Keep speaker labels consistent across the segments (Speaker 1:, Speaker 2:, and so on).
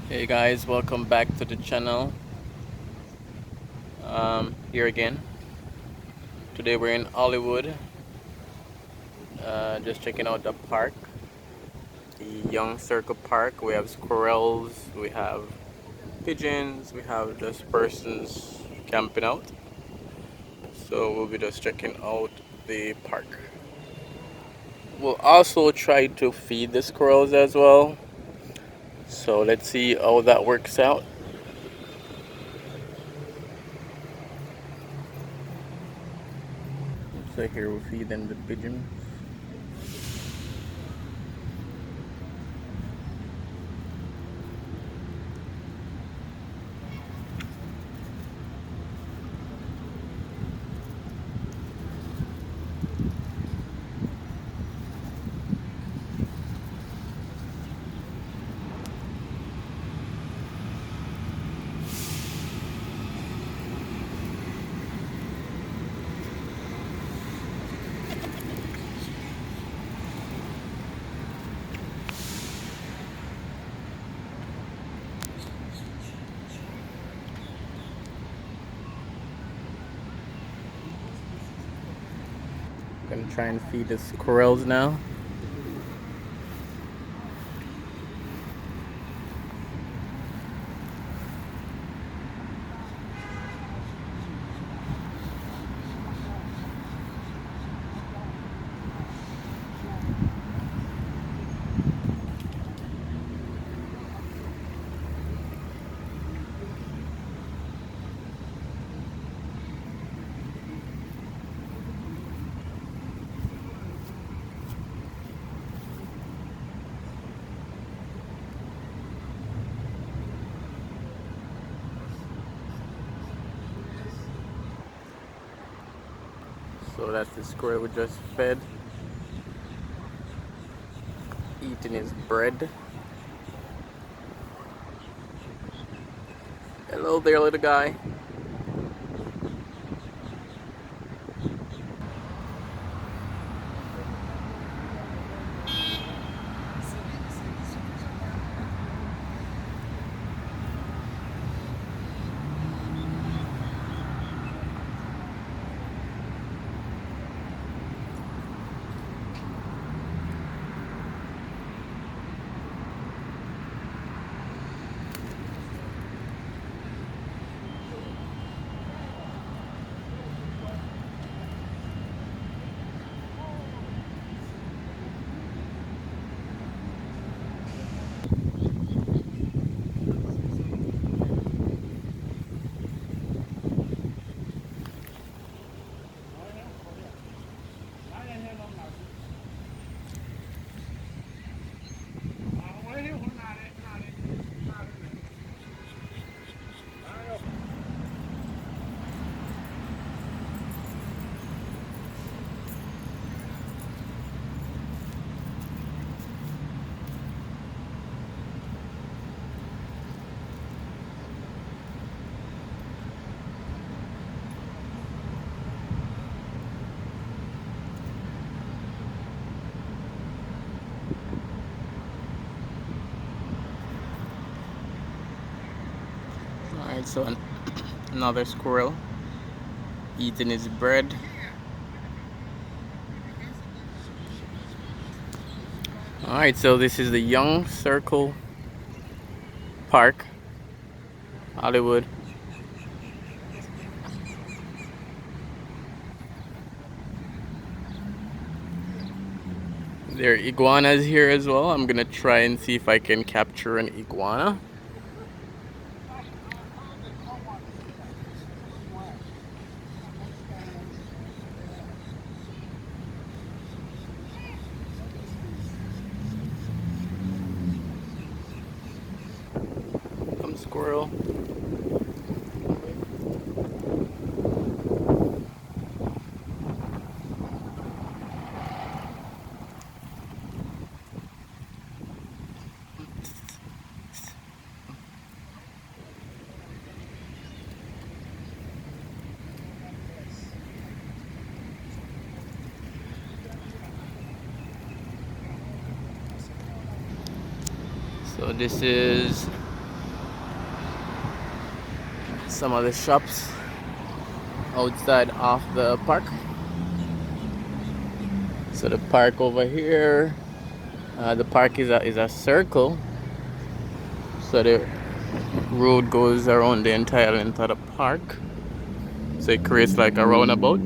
Speaker 1: Hey guys, welcome back to the channel. Here again. Today we're in Hollywood, just checking out the park, the Young Circle Park. We have squirrels, we have pigeons, we have just persons camping out. So we'll be just checking out the park. We'll also try to feed the squirrels as well. So let's see how that works out. So here we'll feed them the pigeons. Gonna try and feed the squirrels now. So that's the squirrel we just fed, eating his bread. Hello there, little guy. Alright, so another squirrel eating his bread. Alright, so this is the Young Circle Park, Hollywood. There are iguanas here as well. I'm gonna try and see if I can capture an iguana. Come squirrel. So this is some of the shops outside of the park. So the park over here, the park is a circle. So the road goes around the entire length of the park. So it creates like a roundabout.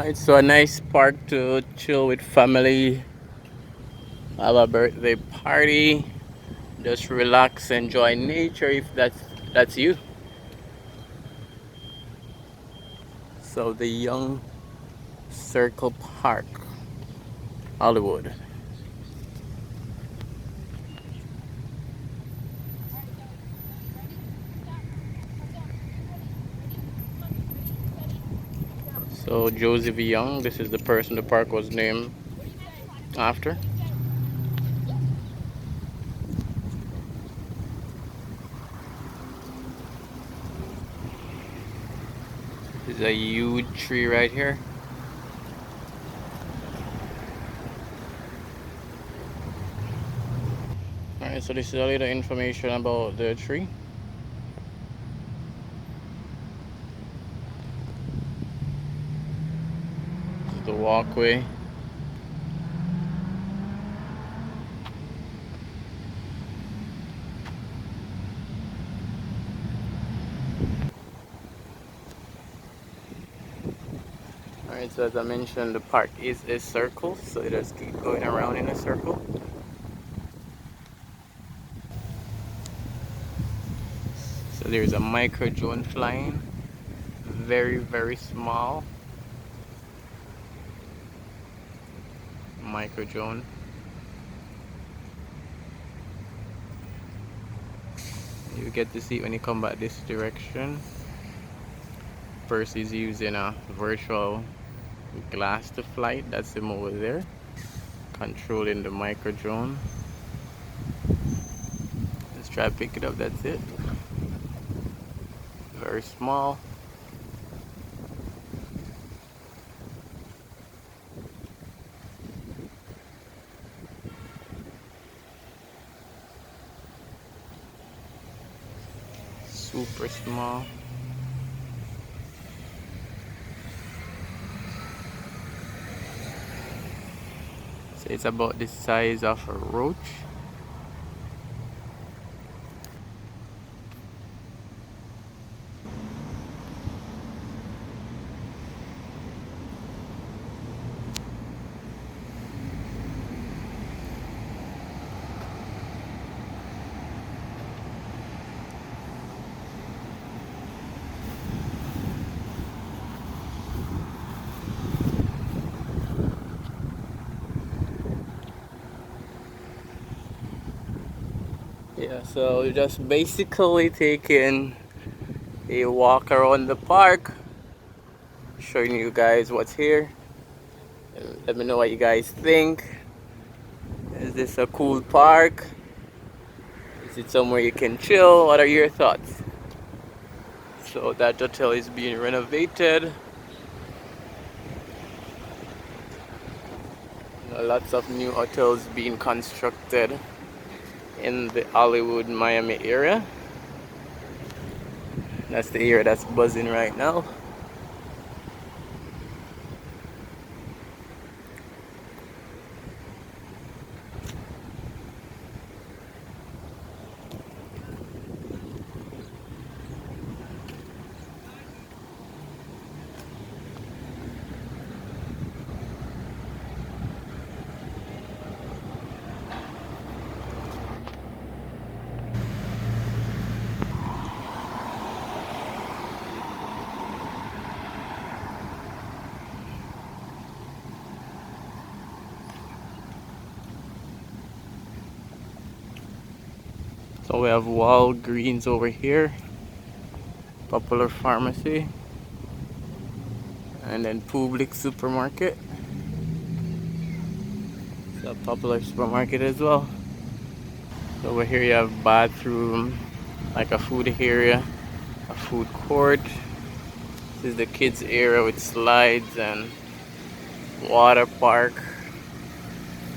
Speaker 1: It's a nice park to chill with family, have a birthday party, just relax, enjoy nature if that's you. So the Young Circle Park, Hollywood. So Joseph Young, this is the person the park was named after. There's a huge tree right here. Alright, so this is a little information about the tree. This is the walkway. Alright, so as I mentioned, the park is a circle, so it just keep going around in a circle. So there's a micro drone flying, very, very small micro drone. You get to see it when you come back this direction. First is using a virtual glass to flight, that's him over there, controlling the micro drone. Let's try to pick it up, that's it. Very small. Super small. So it's about the size of a roach. Yeah, so just basically taking a walk around the park, showing you guys what's here. Let me know what you guys think. Is this a cool park? Is it somewhere you can chill? What are your thoughts? So that hotel is being renovated. Lots of new hotels being constructed in the Hollywood, Miami area. That's the area that's buzzing right now. So we have Walgreens over here, Popular Pharmacy, and then Publix Supermarket. a popular supermarket as well. So over here you have bathroom, like a food area, a food court. This is the kids area with slides and water park.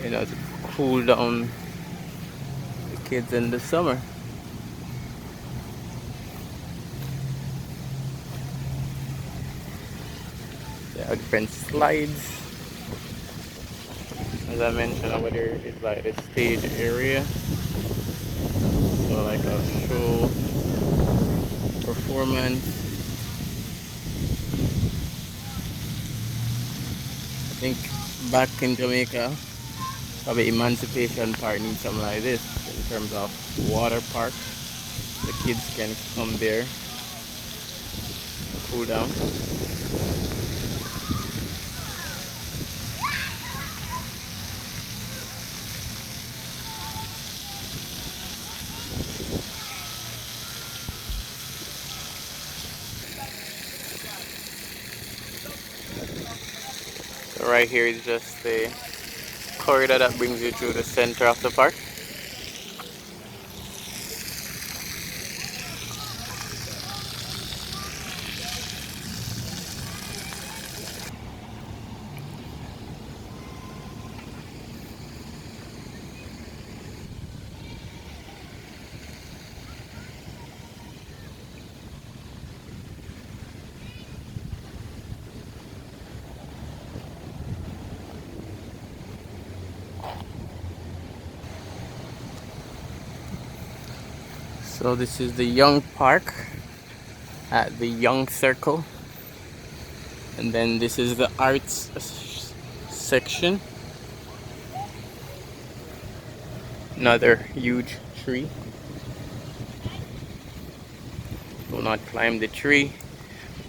Speaker 1: You know, to cool down the kids in the summer. There are different slides. As I mentioned, over there is like a stage area. So like a show, performance. I think back in Jamaica, probably Emancipation Park needs something like this in terms of water park. The kids can come there, cool down. So right here is just the corridor that brings you through the center of the park. So this is the Young Park at the Young Circle. And then this is the Arts section. Another huge tree. Do not climb the tree.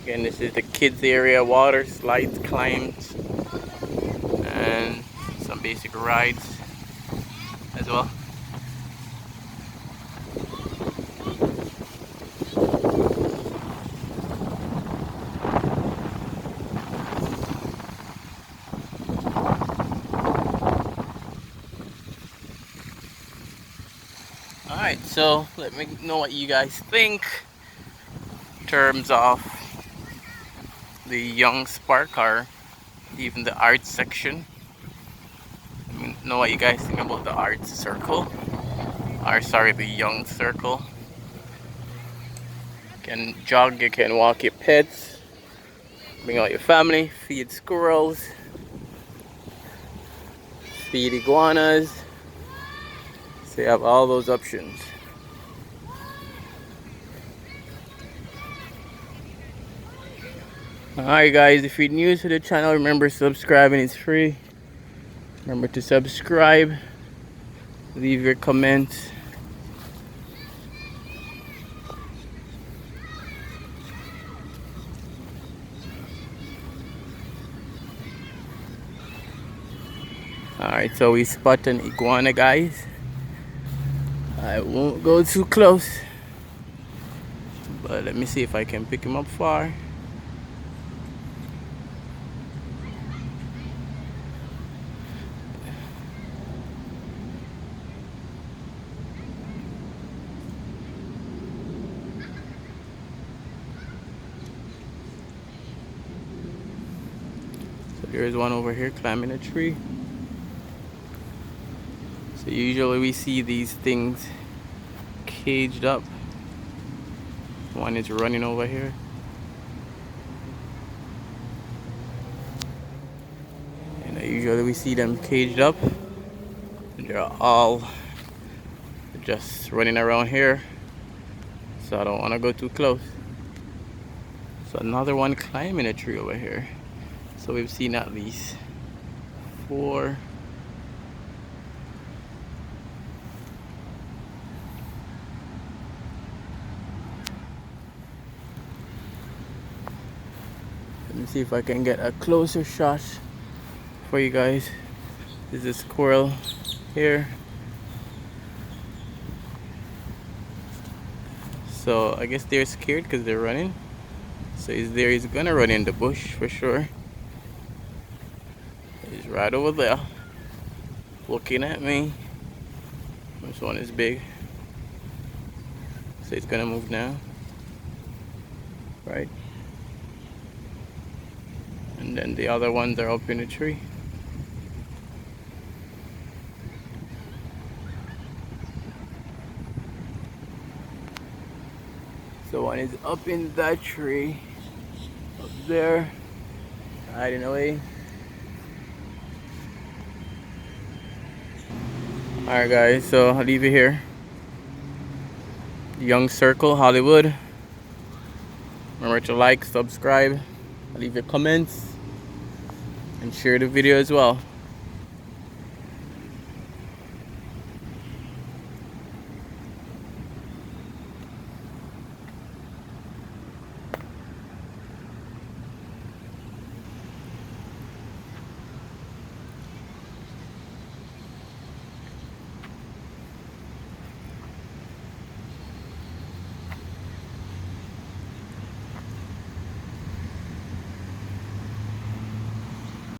Speaker 1: Again, this is the kids area, water slides, climbs, and some basic rides as well. Alright, so let me know what you guys think in terms of the Young Spark or even the arts section. Let me know what you guys think about the arts circle, or sorry, the Young Circle. You can jog, you can walk your pets, bring out your family, feed squirrels, feed iguanas. So you have all those options. Alright guys, if you're new to the channel, remember subscribing, it's free. Remember to subscribe, leave your comments. Alright, so we spot an iguana, guys. I won't go too close, but let me see if I can pick him up far. So there's one over here climbing a tree. So usually we see these things caged up. One is running over here. And usually we see them caged up. And they're all just running around here. So I don't want to go too close. So another one climbing a tree over here. So we've seen at least 4. Let me see if I can get a closer shot for you guys. This is a squirrel here. So I guess they're scared because they're running. So he's gonna run in the bush for sure. He's right over there. looking at me. This one is big. So it's gonna move now. Right? And then the other ones are up in the tree. So one is up in that tree, up there, hiding away. Alright guys, so I'll leave it here. Young Circle, Hollywood. Remember to like, subscribe, leave your comments, and share the video as well.